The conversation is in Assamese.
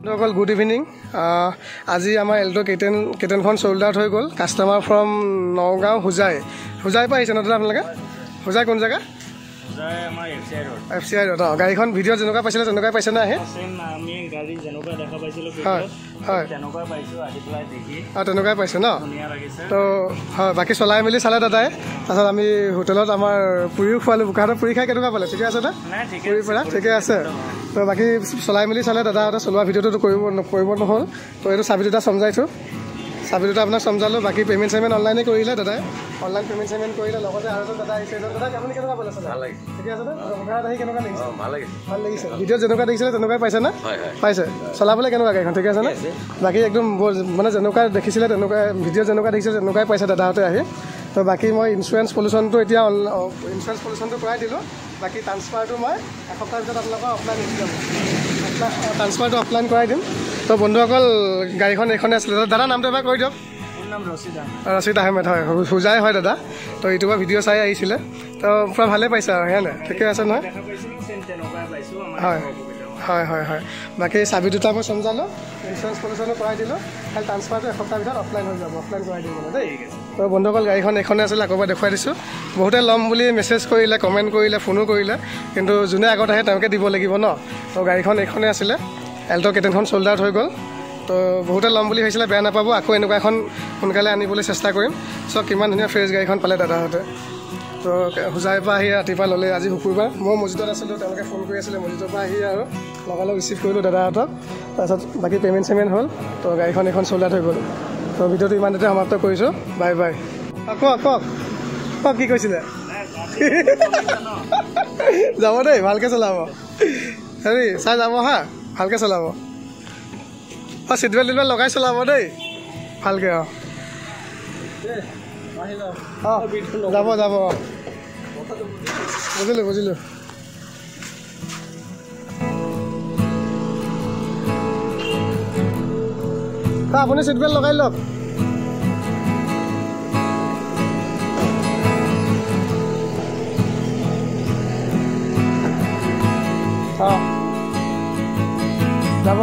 অকল গুড ইভিনিং। আজি আমাৰ এল্টো কেটেনখন চল্ড আউট হৈ গ'ল। কাষ্টমাৰ ফ্ৰম নগাঁও হোজাই পৰা আহিছে ন দাদা আপোনালোকে? হোজাই কোন জেগা? FCI road. গাড়ীখন ভিডিঅ' যেনেকুৱা পাইছিলে তেনেকুৱাই পাইছে নে? আহে হয় তেনেকুৱাই পাইছে ন? তো হয়, বাকী চলাই মেলি চালে দাদাই। তাৰপিছত আমি হোটেলত আমাৰ পুৰিও খোৱালোঁ। বোকাহাটৰ পুৰি খাই কেনেকুৱা পালে? ঠিকে আছে নে? পুৰি পৰা ঠিকে আছে। তো বাকী চলাই মেলি চালে দাদাহঁতে। চলোৱা ভিডিঅ'টো কৰিব নহ'ল। তো এইটো চাবি দুটা চমজাইছোঁ। চাবি দুটা আপোনাক চমজালোঁ। বাকী পে'মেণ্ট অনলাইনে কৰিলে দাদাই। অনলাইন পে'মেণ্ট কৰিলে। লগতে আৰু দাদা আহিছে। দাদা আপুনি কেনেকুৱা পালে? ভাল লাগিছে। ঠিকে আছে নে? বোকাহাট আহি কেনেকুৱা লাগিছে? ভাল লাগিছে। ভিডিঅ'ত যেনেকুৱা দেখিছিলে তেনেকুৱাই পাইছে নে? পাইছে। চলাবলৈ কেনেকুৱা গাড়ীখন? ঠিকে আছে নে? বাকী একদম মানে যেনেকুৱা দেখিছিলে তেনেকুৱা ভিডিঅ' যেনেকুৱা দেখিছিলে তেনেকুৱাই পাইছে দাদাহঁতে আহি। তো বাকী মই ইঞ্চুৰেঞ্চ পলিউশ্যনটো এতিয়া কৰাই দিলোঁ। বাকী ট্ৰান্সফাৰটো মই এসপ্তাহৰ ভিতৰত আপোনালোকৰ অফলাইন দি যাব। ট্ৰান্সফাৰটো অফলাইন কৰাই দিম। তো বন্ধুসকল গাড়ীখন এইখনে আছিলে। দাদা নামটো এবাৰ কৈ দিয়ক। ৰচিদ আহমেদ হয়, হোজাই হয় দাদা। তো ইউটিউবৰ ভিডিঅ' চাই আহিছিলে। তো পূৰা ভালেই পাইছে আৰু হয় নাই? ঠিকে আছে নহয়? হয়। বাকী চাবি দুটা মই চমজালোঁ। ইঞ্চুৰেঞ্চ পলিউশ্যনো কৰাই দিলোঁ। খালি ট্ৰান্সফাৰটো এসপ্তাহৰ ভিতৰত অফলাইন হৈ যাব। অফলাইন কৰাই দিম মানে দেই। তো বন্ধুসকল গাড়ীখন এইখনে আছিলে। আকৌ এবাৰ দেখুৱাই দিছোঁ। বহুতে ল'ম বুলি মেছেজ কৰিলে, কমেণ্ট কৰিলে, ফোনো কৰিলে। কিন্তু যোনে আগত আহে তেওঁলোকে দিব লাগিব ন? তো গাড়ীখন এইখনে আছিলে। এল্টো কেটেনখন চল্ড আউট হৈ গ'ল। তো বহুতে ল'ম বুলি ভাবিছিলে, বেয়া নাপাব। আকৌ এনেকুৱা এখন সোনকালে আনিবলৈ চেষ্টা কৰিম। চব কিমান ধুনীয়া ফ্ৰেছ গাড়ীখন পালে দাদাহঁতে। তো হোজাইৰ পৰা আহি ৰাতিপুৱা ল'লে। আজি শুকুৰবাৰ। মই মছজিদত আছিলোঁ, তেওঁলোকে ফোন কৰি আছিলে। মছজিদৰ পৰা আহি আৰু লগালগ ৰিচিভ কৰিলোঁ দাদাহঁতক। তাৰপিছত বাকী পে'মেণ্ট হ'ল। তো গাড়ীখন এইখন চল্ড আউট হৈ গ'ল। তো ভিডিঅ'টো ইমানতে সমাপ্ত কৰিছোঁ। বাই। কওক কি কৈছিলে? যাব দেই, ভালকৈ চলাব। হেৰি চাই যাব হা, ভালকৈ চলাব। চিট বেল্ট লগাই চলাব দেই, ভালকৈ। যাব বুজিলোঁ। আপুনি চিট বেল্ট লগাই লওক। যাব।